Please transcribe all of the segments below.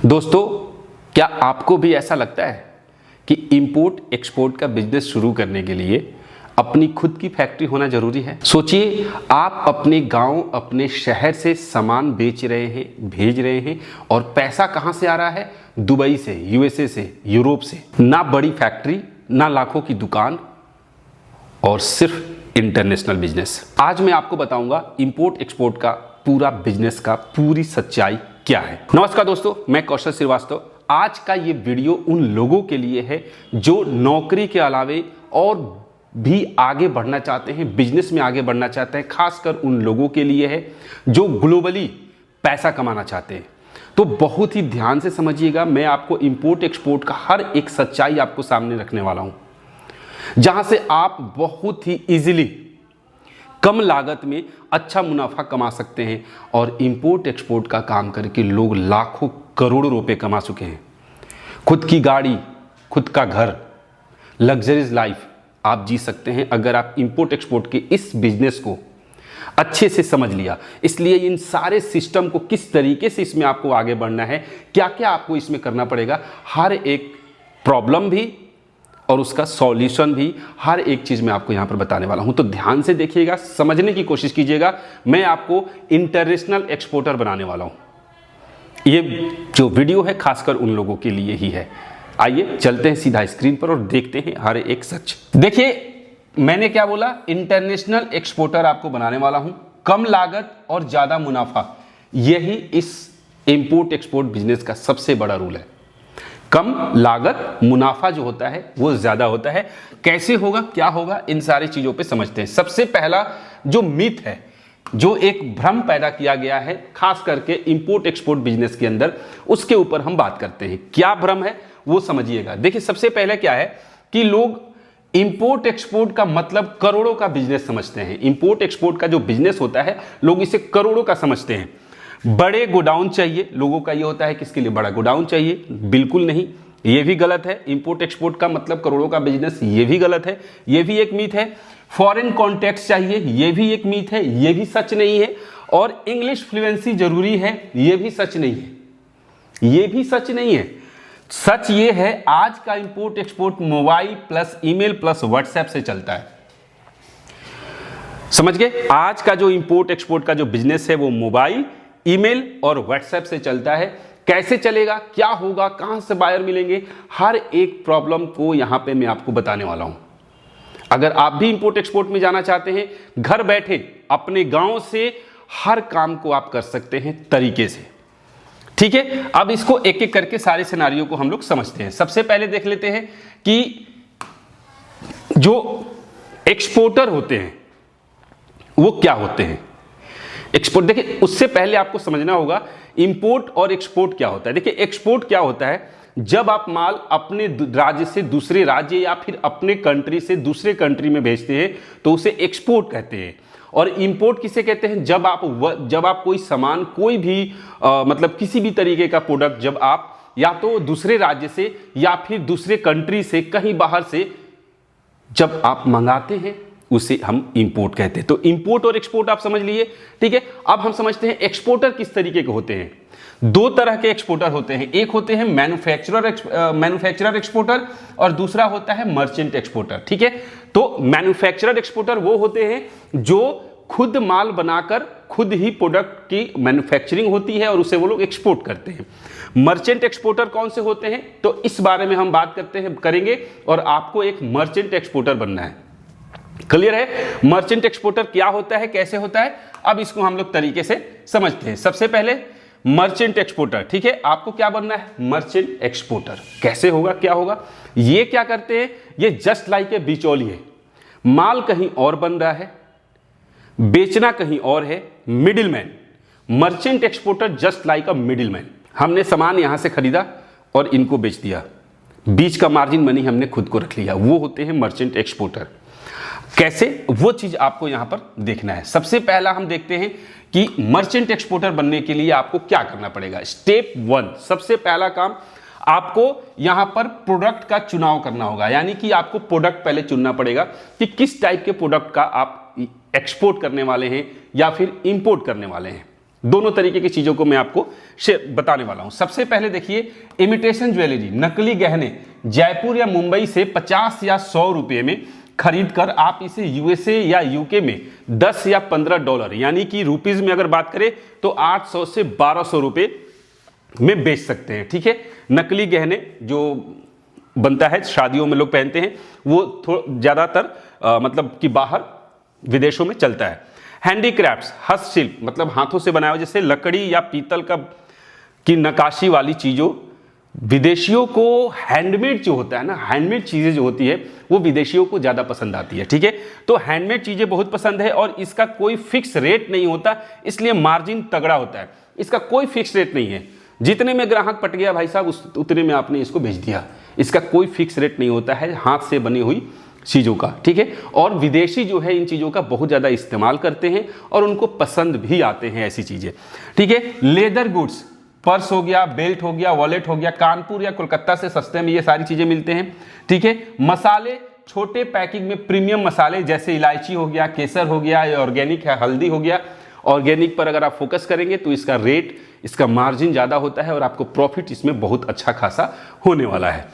दोस्तों, क्या आपको भी ऐसा लगता है कि इंपोर्ट एक्सपोर्ट का बिजनेस शुरू करने के लिए अपनी खुद की फैक्ट्री होना जरूरी है? सोचिए, आप अपने गांव, अपने शहर से सामान बेच रहे हैं, भेज रहे हैं और पैसा कहां से आ रहा है? दुबई से, यूएसए से, यूरोप से। ना बड़ी फैक्ट्री, ना लाखों की दुकान और सिर्फ इंटरनेशनल बिजनेस। आज मैं आपको बताऊंगा इंपोर्ट एक्सपोर्ट का पूरा बिजनेस का पूरी सच्चाई क्या है। नमस्कार दोस्तों, मैं कौशल श्रीवास्तव। आज का ये वीडियो उन लोगों के लिए है जो नौकरी के अलावे और भी आगे बढ़ना चाहते हैं, बिजनेस में आगे बढ़ना चाहते हैं। खासकर उन लोगों के लिए है जो ग्लोबली पैसा कमाना चाहते हैं। तो बहुत ही ध्यान से समझिएगा, मैं आपको इंपोर्ट एक्सपोर्ट का हर एक सच्चाई आपको सामने रखने वाला हूं, जहां से आप बहुत ही इजीली कम लागत में अच्छा मुनाफा कमा सकते हैं। और इंपोर्ट एक्सपोर्ट का काम करके लोग लाखों करोड़ों रुपए कमा चुके हैं। खुद की गाड़ी, खुद का घर, लग्जरीज लाइफ आप जी सकते हैं अगर आप इंपोर्ट एक्सपोर्ट के इस बिजनेस को अच्छे से समझ लिया। इसलिए इन सारे सिस्टम को किस तरीके से इसमें आपको आगे बढ़ना है, क्या क्या आपको इसमें करना पड़ेगा, हर एक प्रॉब्लम भी और उसका सॉल्यूशन भी, हर एक चीज मैं आपको यहां पर बताने वाला हूं। तो ध्यान से देखिएगा, समझने की कोशिश कीजिएगा। मैं आपको इंटरनेशनल एक्सपोर्टर बनाने वाला हूं। ये जो वीडियो है खासकर उन लोगों के लिए ही है। आइए चलते हैं सीधा स्क्रीन पर और देखते हैं हर एक सच। देखिए, मैंने क्या बोला, इंटरनेशनल एक्सपोर्टर आपको बनाने वाला हूं। कम लागत और ज्यादा मुनाफा, यही इस इंपोर्ट एक्सपोर्ट बिजनेस का सबसे बड़ा रूल है। कम लागत, मुनाफा जो होता है वो ज्यादा होता है। कैसे होगा, क्या होगा, इन सारी चीजों पे समझते हैं। सबसे पहला जो मिथ है, जो एक भ्रम पैदा किया गया है खास करके इंपोर्ट एक्सपोर्ट बिजनेस के अंदर, उसके ऊपर हम बात करते हैं। क्या भ्रम है वो समझिएगा। देखिए, सबसे पहले क्या है कि लोग इंपोर्ट एक्सपोर्ट का मतलब करोड़ों का बिजनेस समझते हैं। इंपोर्ट एक्सपोर्ट का जो बिजनेस होता है, लोग इसे करोड़ों का समझते हैं। बड़े गोडाउन चाहिए, लोगों का ये होता है कि इसके लिए बड़ा गोडाउन चाहिए। बिल्कुल नहीं, ये भी गलत है। इंपोर्ट एक्सपोर्ट का मतलब करोड़ों का बिजनेस, ये भी गलत है, ये भी एक मीथ है। फॉरेन कॉन्टैक्ट्स चाहिए, ये भी एक मीथ है, ये भी सच नहीं है। और इंग्लिश फ्लुएंसी जरूरी है, ये भी सच नहीं है, ये भी सच नहीं है। सच ये है, आज का import export mobile plus email plus WhatsApp से चलता है। समझ गए? आज का जो इंपोर्ट एक्सपोर्ट का जो बिजनेस है वो मोबाइल, ईमेल और व्हाट्सएप से चलता है। कैसे चलेगा, क्या होगा, कहां से बायर मिलेंगे, हर एक प्रॉब्लम को यहां पे मैं आपको बताने वाला हूं। अगर आप भी इंपोर्ट एक्सपोर्ट में जाना चाहते हैं, घर बैठे अपने गांव से हर काम को आप कर सकते हैं तरीके से। ठीक है, अब इसको एक एक करके सारे सिनारियों को हम लोग समझते हैं। सबसे पहले देख लेते हैं कि जो एक्सपोर्टर होते हैं वो क्या होते हैं। एक्सपोर्ट, देखिए उससे पहले आपको समझना होगा इंपोर्ट और एक्सपोर्ट क्या होता है। देखिए, एक्सपोर्ट क्या होता है, जब आप माल अपने राज्य से दूसरे राज्य या फिर अपने कंट्री से दूसरे कंट्री में भेजते हैं तो उसे एक्सपोर्ट कहते हैं। और इंपोर्ट किसे कहते हैं, जब आप कोई सामान, कोई भी मतलब किसी भी तरीके का प्रोडक्ट जब आप या तो दूसरे राज्य से या फिर दूसरे कंट्री से, कहीं बाहर से जब आप मंगाते हैं, उसे हम इंपोर्ट कहते हैं। तो इंपोर्ट और एक्सपोर्ट आप समझ लिए। ठीक है, अब हम समझते हैं एक्सपोर्टर किस तरीके के होते हैं। दो तरह के एक्सपोर्टर होते हैं, एक होते हैं मैन्युफैक्चरर एक्सपोर्टर और दूसरा होता है मर्चेंट एक्सपोर्टर। ठीक है, तो मैन्युफैक्चरर एक्सपोर्टर वो होते हैं जो खुद माल बनाकर खुद ही प्रोडक्ट की मैन्युफैक्चरिंग होती है और उसे वो लोग एक्सपोर्ट करते हैं। मर्चेंट एक्सपोर्टर कौन से होते हैं, तो इस बारे में हम बात करेंगे और आपको एक मर्चेंट एक्सपोर्टर बनना है। क्लियर है? मर्चेंट एक्सपोर्टर क्या होता है, कैसे होता है, अब इसको हम लोग तरीके से समझते हैं। सबसे पहले मर्चेंट एक्सपोर्टर। ठीक है, आपको क्या बनना है, मर्चेंट एक्सपोर्टर। कैसे होगा, क्या होगा, ये क्या करते हैं, ये जस्ट लाइक ए बिचौलिए। माल कहीं और बन रहा है, बेचना कहीं और है, middleman. Merchant exporter just like अ मिडिलमैन। हमने सामान यहां से खरीदा और इनको बेच दिया, बीच का मार्जिन मनी हमने खुद को रख लिया, वो होते हैं मर्चेंट एक्सपोर्टर। कैसे, वो चीज आपको यहां पर देखना है। सबसे पहला हम देखते हैं कि मर्चेंट एक्सपोर्टर बनने के लिए आपको क्या करना पड़ेगा। स्टेप 1, सबसे पहला काम, आपको यहां पर प्रोडक्ट का चुनाव करना होगा। यानी कि आपको प्रोडक्ट पहले चुनना पड़ेगा कि किस टाइप के प्रोडक्ट का आप एक्सपोर्ट करने वाले हैं या फिर इंपोर्ट करने वाले हैं। दोनों तरीके की चीजों को मैं आपको बताने वाला हूं। सबसे पहले देखिए, इमिटेशन ज्वेलरी, नकली गहने जयपुर या मुंबई से 50 या 100 रुपए में खरीद कर आप इसे यूएसए या यूके में 10 या 15 डॉलर यानी कि रुपीज में अगर बात करें तो 800 से 1200 रुपए में बेच सकते हैं। ठीक है, नकली गहने जो बनता है शादियों में लोग पहनते हैं, वो ज्यादातर मतलब कि बाहर विदेशों में चलता है। हैंडीक्राफ्ट्स, हस्तशिल्प मतलब हाथों से बनाया हुआ, जैसे लकड़ी या पीतल की नक्काशी वाली चीजों, विदेशियों को हैंडमेड जो होता है ना, हैंडमेड चीजें जो होती है वो विदेशियों को ज्यादा पसंद आती है। ठीक है, तो हैंडमेड चीजें बहुत पसंद है और इसका कोई फिक्स रेट नहीं होता, इसलिए मार्जिन तगड़ा होता है। इसका कोई फिक्स रेट नहीं है, जितने में ग्राहक पट गया भाई साहब उतने में आपने इसको भेज दिया। इसका कोई फिक्स रेट नहीं होता है हाथ से बनी हुई चीजों का। ठीक है, और विदेशी जो है इन चीजों का बहुत ज्यादा इस्तेमाल करते हैं और उनको पसंद भी आते हैं ऐसी चीजें। ठीक है, लेदर गुड्स, पर्स हो गया, बेल्ट हो गया, वॉलेट हो गया, कानपुर या कोलकाता से सस्ते में ये सारी चीजें मिलते हैं। ठीक है, मसाले, छोटे पैकिंग में प्रीमियम मसाले जैसे इलायची हो गया, केसर हो गया, ऑर्गेनिक है, हल्दी हो गया। ऑर्गेनिक पर अगर आप फोकस करेंगे तो इसका रेट, इसका मार्जिन ज्यादा होता है और आपको प्रॉफिट इसमें बहुत अच्छा खासा होने वाला है।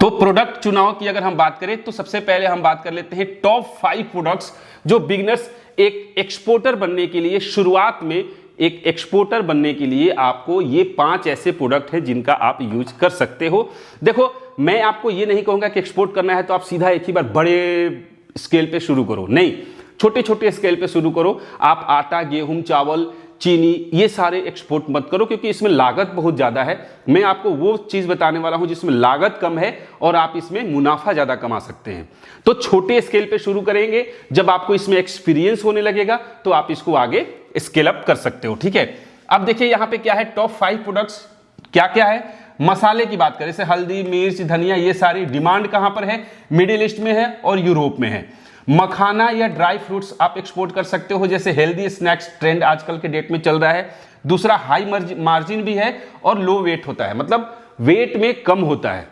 तो प्रोडक्ट चुनाव की अगर हम बात करें तो सबसे पहले हम बात कर लेते हैं टॉप 5 प्रोडक्ट्स जो बिगिनर्स एक एक्सपोर्टर बनने के लिए, शुरुआत में एक एक्सपोर्टर बनने के लिए आपको ये 5 ऐसे प्रोडक्ट हैं जिनका आप यूज कर सकते हो। देखो, मैं आपको ये नहीं कहूंगा कि एक्सपोर्ट करना है तो आप सीधा एक ही बार बड़े स्केल पे शुरू करो, नहीं, छोटे छोटे स्केल पे शुरू करो। आप आटा, गेहूं, चावल, चीनी ये सारे एक्सपोर्ट मत करो क्योंकि इसमें लागत बहुत ज्यादा है। मैं आपको वो चीज बताने वाला हूं जिसमें लागत कम है और आप इसमें मुनाफा ज्यादा कमा सकते हैं। तो छोटे स्केल पे शुरू करेंगे, जब आपको इसमें एक्सपीरियंस होने लगेगा तो आप इसको आगे स्केल अप कर सकते हो। ठीक है, अब देखिए यहां पे क्या है, टॉप 5 प्रोडक्ट्स क्या क्या है। मसाले की बात करें, जैसे हल्दी, मिर्च, धनिया, ये सारी डिमांड कहां पर है, मिडिल ईस्ट में है और यूरोप में है। मखाना या ड्राई फ्रूट्स आप एक्सपोर्ट कर सकते हो, जैसे हेल्दी स्नैक्स ट्रेंड आजकल के डेट में चल रहा है। दूसरा, हाई मार्जिन भी है और लो वेट होता है, मतलब वेट में कम होता है।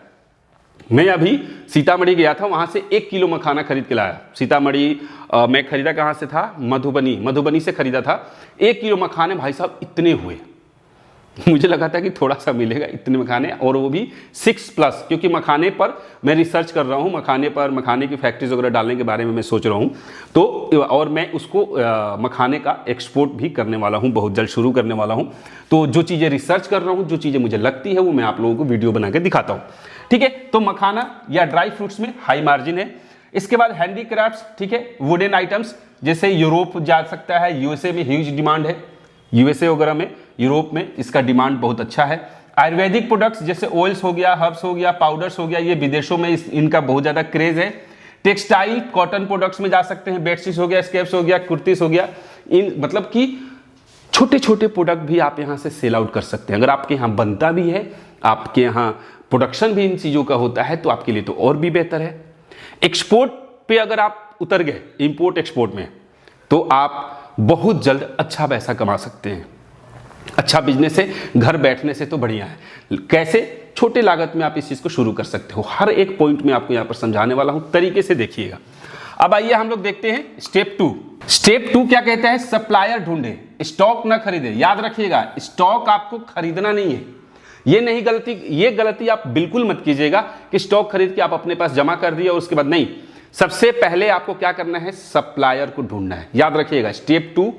मैं अभी सीतामढ़ी गया था, वहां से 1 किलो मखाना खरीद के लाया। सीतामढ़ी मैं खरीदा कहां से था, मधुबनी से खरीदा था। 1 किलो मखाने भाई साहब इतने हुए, मुझे लगा था कि थोड़ा सा मिलेगा, इतने मखाने, और वो भी 6+, क्योंकि मखाने पर मैं रिसर्च कर रहा हूँ, मखाने की फैक्ट्रीज वगैरह डालने के बारे में मैं सोच रहा हूँ। तो और मैं उसको मखाने का एक्सपोर्ट भी करने वाला हूँ, बहुत जल्द शुरू करने वाला हूँ। तो जो चीज़ें रिसर्च कर रहा हूँ, जो चीज़ें मुझे लगती है वो मैं आप लोगों को वीडियो बना के दिखाता हूँ। ठीक है, तो मखाना या ड्राई फ्रूट्स में हाई मार्जिन है। इसके बाद हैंडीक्राफ्ट्स, ठीक है, वुडन आइटम्स, जैसे यूरोप जा सकता है, यूएसए में ह्यूज डिमांड है, यूएसए वगैरह में, यूरोप में इसका डिमांड बहुत अच्छा है। आयुर्वेदिक प्रोडक्ट्स जैसे ऑयल्स हो गया, हर्ब्स हो गया, पाउडर्स हो गया, ये विदेशों में इनका बहुत ज्यादा क्रेज है। टेक्सटाइल, कॉटन प्रोडक्ट्स में जा सकते हैं, बेडशीट्स हो गया, स्केप्स हो गया, कुर्तीस हो गया, इन मतलब कि छोटे छोटे प्रोडक्ट भी आप यहाँ से सेल आउट कर सकते हैं। अगर आपके यहाँ बनता भी है, आपके यहाँ प्रोडक्शन भी इन चीजों का होता है, तो आपके लिए तो और भी बेहतर है। एक्सपोर्ट पे अगर आप उतर गए, इंपोर्ट एक्सपोर्ट में, तो आप बहुत जल्द अच्छा पैसा कमा सकते हैं। अच्छा बिजनेस है, घर बैठने से तो बढ़िया है। कैसे? छोटे लागत में आप इस चीज को शुरू कर सकते हो। हर एक पॉइंट में आपको यहां पर समझाने वाला हूं, तरीके से देखिएगा। अब आइए हम लोग देखते हैं स्टेप 2। स्टेप 2 क्या कहता है? सप्लायर ढूंढे, स्टॉक ना खरीदे। याद रखिएगा, स्टॉक आपको खरीदना नहीं है। ये गलती आप बिल्कुल मत कीजिएगा कि स्टॉक खरीद के आप अपने पास जमा कर दिया और उसके बाद नहीं। सबसे पहले आपको क्या करना है? सप्लायर को ढूंढना है। याद रखिएगा, स्टेप 2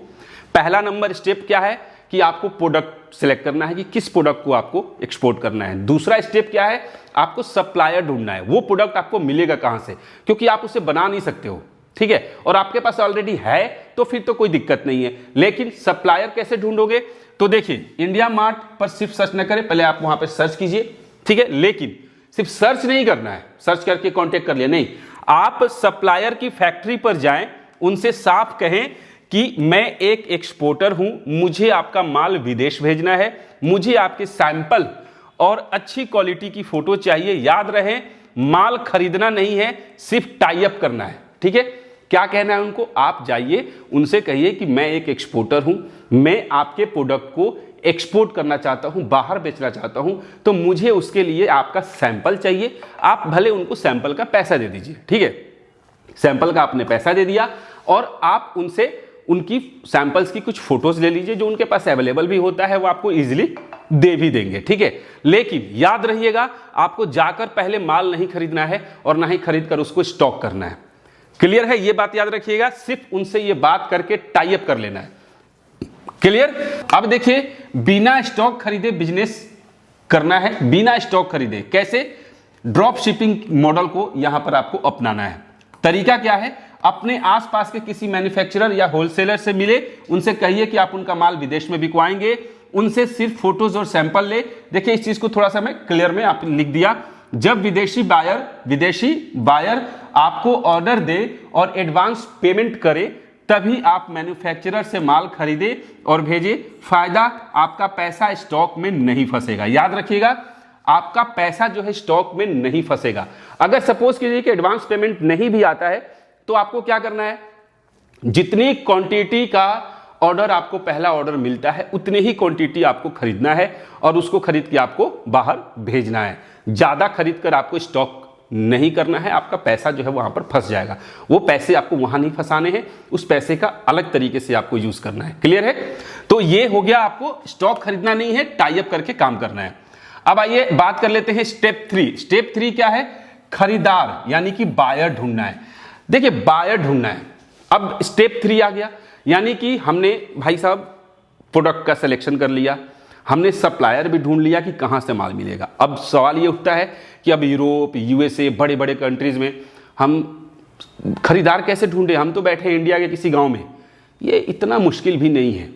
पहला नंबर स्टेप क्या है कि आपको प्रोडक्ट सिलेक्ट करना है कि किस प्रोडक्ट को आपको एक्सपोर्ट करना है। दूसरा स्टेप क्या है? आपको सप्लायर ढूंढना है। वो प्रोडक्ट आपको मिलेगा कहां से, क्योंकि आप उसे बना नहीं सकते हो, ठीक है, और आपके पास ऑलरेडी है तो फिर तो कोई दिक्कत नहीं है। लेकिन सप्लायर कैसे ढूंढोगे? तो देखिए, इंडिया मार्ट पर सिर्फ सर्च न करें, पहले आप वहां पर सर्च कीजिए, ठीक है। लेकिन सिर्फ सर्च नहीं करना है, सर्च करके कांटेक्ट कर लिया नहीं, आप सप्लायर की फैक्ट्री पर जाएं, उनसे साफ कहें कि मैं एक एक्सपोर्टर हूं, मुझे आपका माल विदेश भेजना है, मुझे आपके सैंपल और अच्छी क्वालिटी की फोटो चाहिए। याद रहे, माल खरीदना नहीं है, सिर्फ टाई अप करना है, ठीक है। क्या कहना है उनको? आप जाइए, उनसे कहिए कि मैं एक एक्सपोर्टर हूं, मैं आपके प्रोडक्ट को एक्सपोर्ट करना चाहता हूं, बाहर बेचना चाहता हूं, तो मुझे उसके लिए आपका सैंपल चाहिए। आप भले उनको सैंपल का पैसा दे दीजिए, ठीक है। सैंपल का आपने पैसा दे दिया और आप उनसे उनकी सैंपल्स की कुछ फोटोज ले लीजिए, जो उनके पास अवेलेबल भी होता है वो आपको इजीली दे भी देंगे, ठीक है। लेकिन याद रहिएगा, आपको जाकर पहले माल नहीं खरीदना है और ना ही खरीद कर उसको स्टॉक करना है। क्लियर है, ये बात याद रखिएगा। सिर्फ उनसे ये बात करके टाई अप कर लेना है। क्लियर। अब देखिए, बिना स्टॉक खरीदे बिजनेस करना है, बिना स्टॉक खरीदे कैसे? ड्रॉप शिपिंग मॉडल को यहां पर आपको अपनाना है। तरीका क्या है? अपने आसपास के किसी मैन्युफैक्चरर या होलसेलर से मिले, उनसे कहिए कि आप उनका माल विदेश में बिकवाएंगे, उनसे सिर्फ फोटोज और सैंपल ले। देखिए, इस चीज को थोड़ा सा मैं क्लियर में आप लिख दिया। जब विदेशी बायर आपको ऑर्डर दे और एडवांस पेमेंट करे, तभी आप मैन्युफैक्चरर से माल खरीदे और भेजे। फायदा, आपका पैसा स्टॉक में नहीं फंसेगा। याद रखिएगा, आपका पैसा जो है स्टॉक में नहीं फंसेगा। अगर सपोज कीजिए कि एडवांस पेमेंट नहीं भी आता है, तो आपको क्या करना है? जितनी क्वांटिटी का ऑर्डर आपको पहला ऑर्डर मिलता है, उतनी ही क्वांटिटी आपको खरीदना है और उसको खरीद के आपको बाहर भेजना है। ज्यादा खरीद कर आपको स्टॉक नहीं करना है, आपका पैसा जो है वहां पर फंस जाएगा। वो पैसे आपको वहां नहीं फंसाने हैं, उस पैसे का अलग तरीके से आपको यूज करना है। क्लियर है? तो ये हो गया, आपको स्टॉक खरीदना नहीं है, टाई अप करके काम करना है। अब आइए बात कर लेते हैं स्टेप 3। स्टेप 3 क्या है? खरीदार यानी कि बायर ढूंढना है। देखिए, बायर ढूंढना है। अब स्टेप 3 आ गया, यानी कि हमने भाई साहब प्रोडक्ट का सिलेक्शन कर लिया, हमने सप्लायर भी ढूंढ लिया कि कहां से माल मिलेगा। अब सवाल ये उठता है कि अब यूरोप, यूएसए, बड़े बड़े कंट्रीज में हम खरीदार कैसे ढूंढे? हम तो बैठे इंडिया के किसी गांव में। ये इतना मुश्किल भी नहीं है,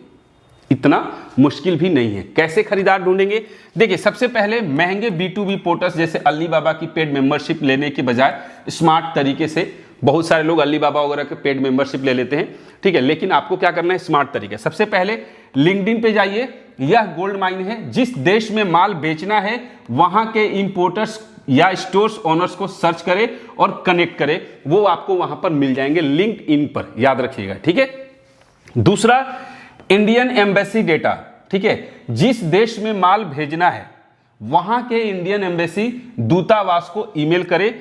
इतना मुश्किल भी नहीं है। कैसे खरीदार ढूंढेंगे? देखिए, सबसे पहले महंगे B2B पोर्टल्स जैसे अलीबाबा की पेड मेंबरशिप लेने के बजाय स्मार्ट तरीके से, बहुत सारे लोग अलीबाबा वगैरह के पेड मेंबरशिप ले लेते हैं, ठीक है, लेकिन आपको क्या करना है? स्मार्ट तरीके। सबसे पहले लिंक्डइन पे जाइए, यह गोल्ड माइन है। जिस देश में माल बेचना है वहां के इंपोर्टर्स या स्टोर्स ओनर्स को सर्च करें और कनेक्ट करें, वो आपको वहां पर मिल जाएंगे लिंक्डइन पर, याद रखिएगा, ठीक है। दूसरा, इंडियन एम्बेसी डेटा, ठीक है। जिस देश में माल भेजना है वहां के इंडियन एम्बेसी दूतावास को ईमेल करें।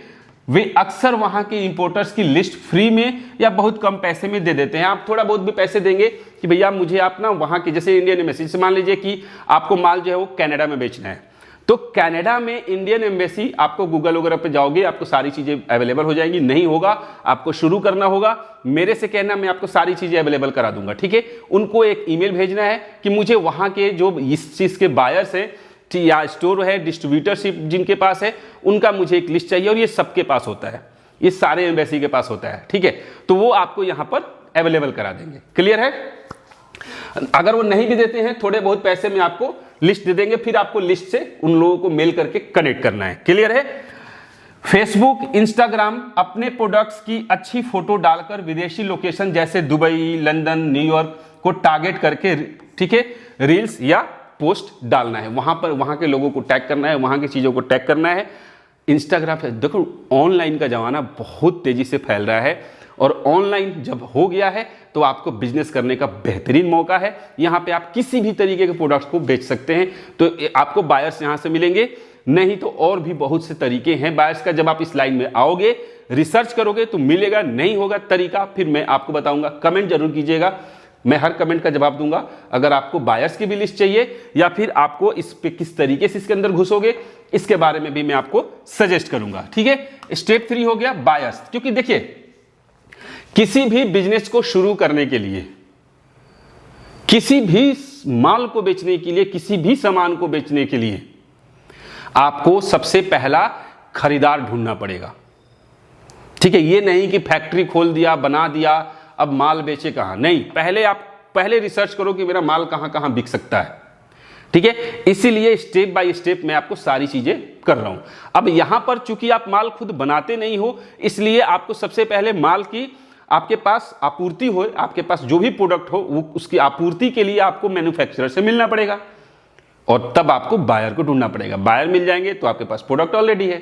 वे अक्सर वहां के इंपोर्टर्स की लिस्ट फ्री में या बहुत कम पैसे में दे देते हैं। आप थोड़ा बहुत भी पैसे देंगे कि भैया मुझे आप ना वहां के, जैसे इंडियन एम्बेसी से मान लीजिए कि आपको माल जो है वो कनाडा में बेचना है, तो कनाडा में इंडियन एम्बेसी, आपको गूगल वगैरह पे जाओगे, आपको सारी चीजें अवेलेबल हो जाएंगी। नहीं होगा, आपको शुरू करना होगा, मेरे से कहना, मैं आपको सारी चीजें अवेलेबल करा दूंगा, ठीक है। उनको एक ईमेल भेजना है कि मुझे वहां के जो इस चीज के बायर्स हैं या स्टोर है, डिस्ट्रीब्यूटरशिप जिनके पास है, उनका मुझे एक लिस्ट चाहिए, और ये सबके पास होता है, ये सारे एम्बेसी के पास होता है, ठीक है। तो वो आपको यहां पर अवेलेबल करा देंगे। क्लियर है? अगर वो नहीं भी देते हैं, थोड़े बहुत पैसे में आपको लिस्ट दे देंगे, फिर आपको लिस्ट से उन लोगों को मेल करके कनेक्ट करना है। क्लियर है? फेसबुक, इंस्टाग्राम अपने प्रोडक्ट्स की अच्छी फोटो डालकर विदेशी लोकेशन जैसे दुबई, लंदन, न्यूयॉर्क को टारगेट करके, ठीक है, रील्स या पोस्ट डालना है। वहां पर वहां के लोगों को टैग करना है, वहां की चीजों को टैग करना है। इंस्टाग्राम पे देखो, ऑनलाइन का जमाना बहुत तेजी से फैल रहा है, और ऑनलाइन जब हो गया है तो आपको बिजनेस करने का बेहतरीन मौका है। यहाँ पे आप किसी भी तरीके के प्रोडक्ट्स को बेच सकते हैं, तो आपको बायर्स यहाँ से मिलेंगे। नहीं तो और भी बहुत से तरीके हैं बायर्स का। जब आप इस लाइन में आओगे, रिसर्च करोगे तो मिलेगा, नहीं होगा तरीका फिर मैं आपको बताऊंगा। कमेंट जरूर कीजिएगा, मैं हर कमेंट का जवाब दूंगा। अगर आपको बायर्स की भी लिस्ट चाहिए या फिर आपको इस पे किस तरीके से इसके अंदर घुसोगे, इसके बारे में भी मैं आपको सजेस्ट करूंगा, ठीक है। स्टेप 3 हो गया बायर्स। क्योंकि देखिए, किसी भी बिजनेस को शुरू करने के लिए, किसी भी माल को बेचने के लिए, किसी भी सामान को बेचने के लिए आपको सबसे पहला खरीदार ढूंढना पड़ेगा, ठीक है। ये नहीं कि फैक्ट्री खोल दिया, बना दिया, अब माल बेचे कहां, नहीं। पहले रिसर्च करो कि मेरा माल कहां कहां बिक सकता है, ठीक है। इसीलिए स्टेप बाय स्टेप मैं आपको सारी चीजें कर रहा हूं। अब यहां पर चूंकि आप माल खुद बनाते नहीं हो, इसलिए आपको सबसे पहले माल की आपके पास आपूर्ति हो, आपके पास जो भी प्रोडक्ट हो, वो उसकी आपूर्ति के लिए आपको मैन्युफैक्चरर से मिलना पड़ेगा, और तब आपको बायर को ढूंढना पड़ेगा। बायर मिल जाएंगे तो आपके पास प्रोडक्ट ऑलरेडी है।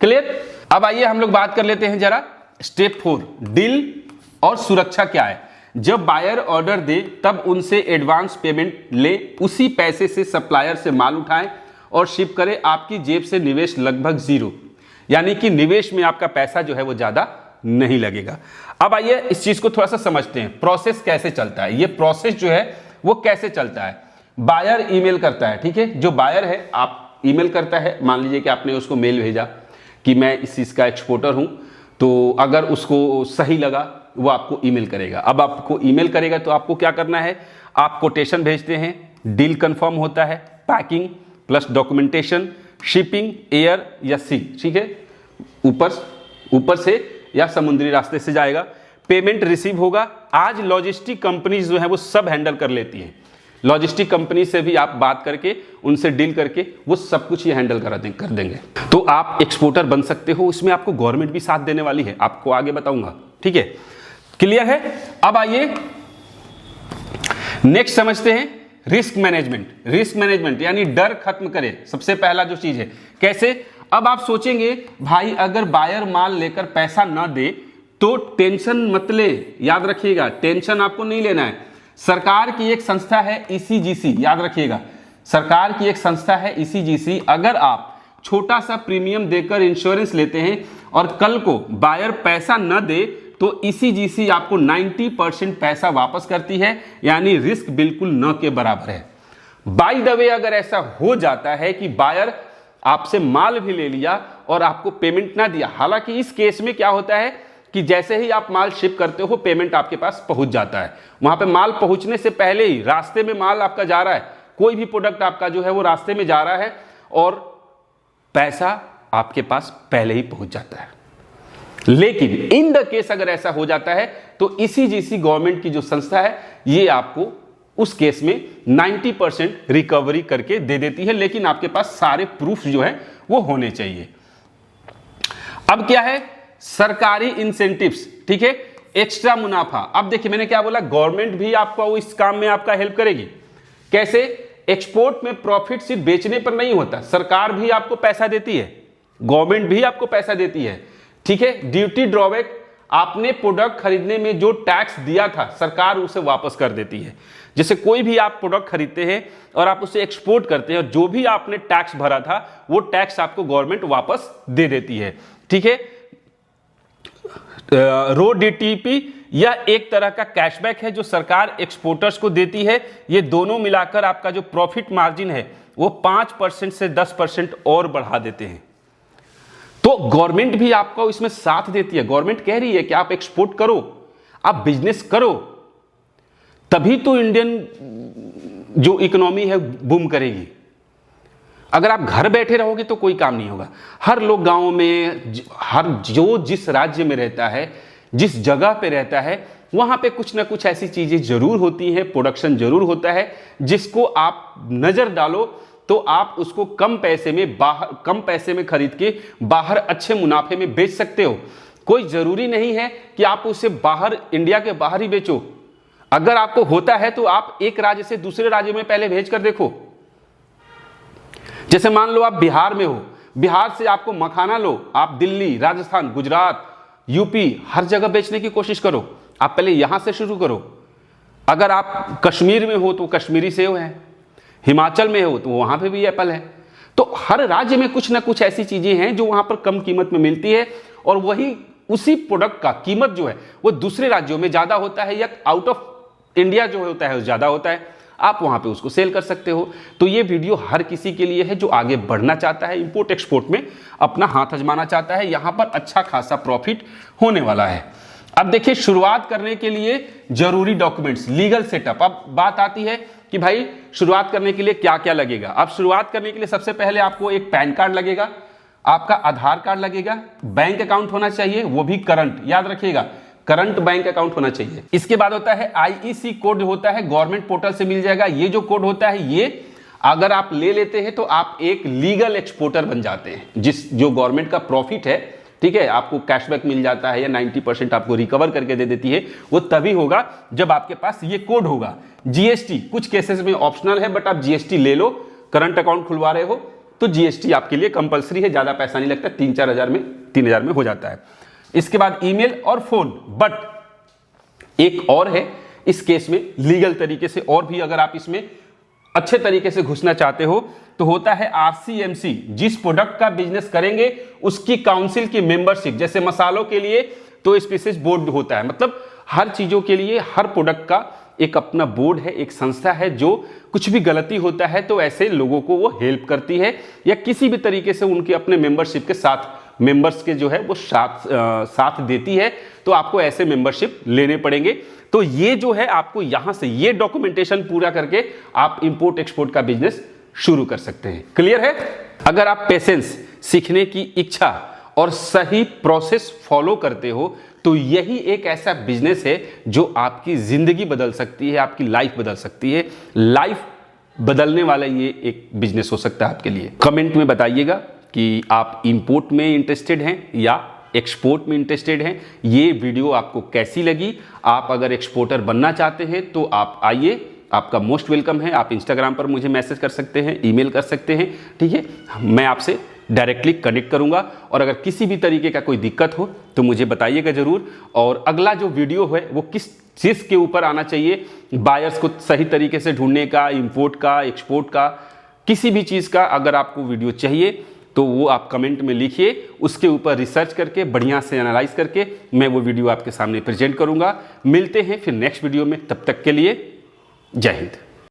क्लियर? अब आइए हम लोग बात कर लेते हैं जरा स्टेप 4, डील और सुरक्षा क्या है। जब बायर ऑर्डर दे तब उनसे एडवांस पेमेंट ले, उसी पैसे से सप्लायर से माल उठाएं और शिप करें। आपकी जेब से निवेश लगभग 0, यानी कि निवेश में आपका पैसा जो है वो ज्यादा नहीं लगेगा। अब आइए इस चीज को थोड़ा सा समझते हैं, प्रोसेस कैसे चलता है। ये प्रोसेस जो है वो कैसे चलता है। बायर ईमेल करता है, ठीक है, जो बायर है आप ईमेल करता है, मान लीजिए कि आपने उसको मेल भेजा कि मैं इस चीज का एक्सपोर्टर हूं, तो अगर उसको सही लगा वो आपको ईमेल करेगा। अब आपको ईमेल करेगा तो आपको क्या करना है, आप कोटेशन भेजते हैं, डील कंफर्म होता है, packing plus documentation, shipping air या सी, ठीक है, ऊपर से या समुद्री रास्ते से जाएगा, पेमेंट रिसीव होगा। आज लॉजिस्टिक कंपनीज जो है वो सब हैंडल कर लेती हैं, लॉजिस्टिक कंपनी से भी आप बात करके उनसे डील करके वो सब कुछ ये हैंडल कर देंगे। तो आप एक्सपोर्टर बन सकते हो, इसमें आपको गवर्नमेंट भी साथ देने वाली है, आपको आगे बताऊंगा, ठीक है, क्लियर है। अब आइए नेक्स्ट समझते हैं रिस्क मैनेजमेंट। रिस्क मैनेजमेंट यानी डर खत्म करे, सबसे पहला जो चीज है कैसे। अब आप सोचेंगे भाई अगर बायर माल लेकर पैसा ना दे तो टेंशन मत ले, याद रखिएगा टेंशन आपको नहीं लेना है। सरकार की एक संस्था है ECGC, याद रखिएगा सरकार की एक संस्था है ECGC। अगर आप छोटा सा प्रीमियम देकर इंश्योरेंस लेते हैं और कल को बायर पैसा न दे तो ECGC आपको 90% पैसा वापस करती है, यानी रिस्क बिल्कुल न के बराबर है। बाय द वे अगर ऐसा हो जाता है कि बायर आपसे माल भी ले लिया और आपको पेमेंट ना दिया, हालांकि इस केस में क्या होता है कि जैसे ही आप माल शिप करते हो पेमेंट आपके पास पहुंच जाता है, वहां पे माल पहुंचने से पहले ही रास्ते में माल आपका जा रहा है, कोई भी प्रोडक्ट आपका जो है वो रास्ते में जा रहा है और पैसा आपके पास पहले ही पहुंच जाता है। लेकिन इन द केस अगर ऐसा हो जाता है तो ECGC गवर्नमेंट की जो संस्था है ये आपको उस केस में 90% रिकवरी करके दे देती है, लेकिन आपके पास सारे प्रूफ जो है वो होने चाहिए। अब क्या है, सरकारी इंसेंटिव्स, ठीक है, एक्स्ट्रा मुनाफा। अब देखिए मैंने क्या बोला, गवर्नमेंट भी आपको इस काम में आपका हेल्प करेगी। कैसे, एक्सपोर्ट में प्रॉफिट सिर्फ बेचने पर नहीं होता, सरकार भी आपको पैसा देती है, गवर्नमेंट भी आपको पैसा देती है, ठीक है। ड्यूटी ड्रॉबैक, आपने प्रोडक्ट खरीदने में जो टैक्स दिया था सरकार उसे वापस कर देती है। जैसे कोई भी आप प्रोडक्ट खरीदते हैं और आप उसे एक्सपोर्ट करते हैं और जो भी आपने टैक्स भरा था वो टैक्स आपको गवर्नमेंट वापस दे देती है, ठीक है। रो DTP या एक तरह का कैशबैक है जो सरकार एक्सपोर्टर्स को देती है। ये दोनों मिलाकर आपका जो प्रॉफिट मार्जिन है वो 5% से 10% और बढ़ा देते हैं। तो गवर्नमेंट भी आपको इसमें साथ देती है, गवर्नमेंट कह रही है कि आप एक्सपोर्ट करो, आप बिजनेस करो, तभी तो इंडियन जो इकोनॉमी है बूम करेगी। अगर आप घर बैठे रहोगे तो कोई काम नहीं होगा। हर लोग गांव में, हर जो जिस राज्य में रहता है, जिस जगह पे रहता है, वहां पे कुछ ना कुछ ऐसी चीजें जरूर होती हैं, प्रोडक्शन जरूर होता है जिसको आप नजर डालो तो आप उसको कम पैसे में खरीद के बाहर अच्छे मुनाफे में बेच सकते हो। कोई जरूरी नहीं है कि आप उसे बाहर, इंडिया के बाहर ही बेचो। अगर आपको होता है तो आप एक राज्य से दूसरे राज्य में पहले भेज कर देखो। जैसे मान लो आप बिहार में हो, बिहार से आपको मखाना लो, आप दिल्ली, राजस्थान, गुजरात, यूपी हर जगह बेचने की कोशिश करो। आप पहले यहां से शुरू करो। अगर आप कश्मीर में हो तो कश्मीरी सेव है, हिमाचल में हो तो वहां पे भी एप्पल है। तो हर राज्य में कुछ ना कुछ ऐसी चीजें हैं जो वहां पर कम कीमत में मिलती है और वही उसी प्रोडक्ट का कीमत जो है वो दूसरे राज्यों में ज्यादा होता है या आउट ऑफ इंडिया जो होता है ज्यादा होता है, आप वहां पे उसको सेल कर सकते हो। तो ये वीडियो हर किसी के लिए है जो आगे बढ़ना चाहता है, इंपोर्ट एक्सपोर्ट में अपना हाथ आजमाना चाहता है। यहां पर अच्छा खासा प्रॉफिट होने वाला है। अब देखिए, शुरुआत करने के लिए जरूरी डॉक्यूमेंट्स, लीगल सेटअप। अब बात आती है कि भाई शुरुआत करने के लिए क्या क्या लगेगा। अब शुरुआत करने के लिए सबसे पहले आपको एक पैन कार्ड लगेगा, आपका आधार कार्ड लगेगा, बैंक अकाउंट होना चाहिए, वो भी करंट, याद रखिएगा करंट बैंक अकाउंट होना चाहिए। इसके बाद होता है IEC कोड, होता है गवर्नमेंट पोर्टल से मिल जाएगा। ये जो कोड होता है ये अगर आप ले लेते हैं तो आप एक लीगल एक्सपोर्टर बन जाते हैं। जो गवर्नमेंट का प्रॉफिट है, ठीक है, आपको कैशबैक मिल जाता है या 90% आपको रिकवर करके दे देती है, वो तभी होगा जब आपके पास ये कोड होगा। GST कुछ केसेस में ऑप्शनल है, बट आप GST ले लो। करंट अकाउंट खुलवा रहे हो तो GST आपके लिए कंपलसरी है, ज्यादा पैसा नहीं लगता, 3-4 हज़ार में हो जाता है। इसके बाद ईमेल और फोन। बट एक और है इस केस में लीगल तरीके से, और भी अगर आप इसमें अच्छे तरीके से घुसना चाहते हो तो होता है RCMC। जिस प्रोडक्ट का बिजनेस करेंगे उसकी काउंसिल की मेंबरशिप। जैसे मसालों के लिए तो स्पेसिस बोर्ड होता है। मतलब हर चीज़ों के लिए हर प्रोडक्ट का एक अपना बोर्ड है, एक संस्था है जो कुछ भी गलती होता है तो ऐसे लोगों को वो हेल्प करती है या किसी भी तरीके से उनके अपने मेंबरशिप के साथ मेंबर्स के जो है वो साथ देती है। तो आपको ऐसे मेंबरशिप लेने पड़ेंगे। तो ये जो है आपको यहां से ये डॉक्यूमेंटेशन पूरा करके आप इंपोर्ट एक्सपोर्ट का बिजनेस शुरू कर सकते हैं। क्लियर है? अगर आप पेशेंस, सीखने की इच्छा और सही प्रोसेस फॉलो करते हो तो यही एक ऐसा बिजनेस है जो आपकी जिंदगी बदल सकती है, आपकी लाइफ बदल सकती है। लाइफ बदलने वाला ये एक बिजनेस हो सकता है आपके लिए। कमेंट में बताइएगा कि आप इंपोर्ट में इंटरेस्टेड हैं या एक्सपोर्ट में इंटरेस्टेड हैं। ये वीडियो आपको कैसी लगी? आप अगर एक्सपोर्टर बनना चाहते हैं तो आप आइए, आपका मोस्ट वेलकम है। आप इंस्टाग्राम पर मुझे मैसेज कर सकते हैं, ईमेल कर सकते हैं, ठीक है। मैं आपसे डायरेक्टली कनेक्ट करूंगा और अगर किसी भी तरीके का कोई दिक्कत हो तो मुझे बताइएगा जरूर। और अगला जो वीडियो है वो किस चीज़ के ऊपर आना चाहिए, बायर्स को सही तरीके से ढूंढने का, इंपोर्ट का, एक्सपोर्ट का, किसी भी चीज़ का अगर आपको वीडियो चाहिए तो वो आप कमेंट में लिखिए। उसके ऊपर रिसर्च करके बढ़िया से एनालाइज करके मैं वो वीडियो आपके सामने प्रेजेंट करूंगा। मिलते हैं फिर नेक्स्ट वीडियो में, तब तक के लिए जय हिंद।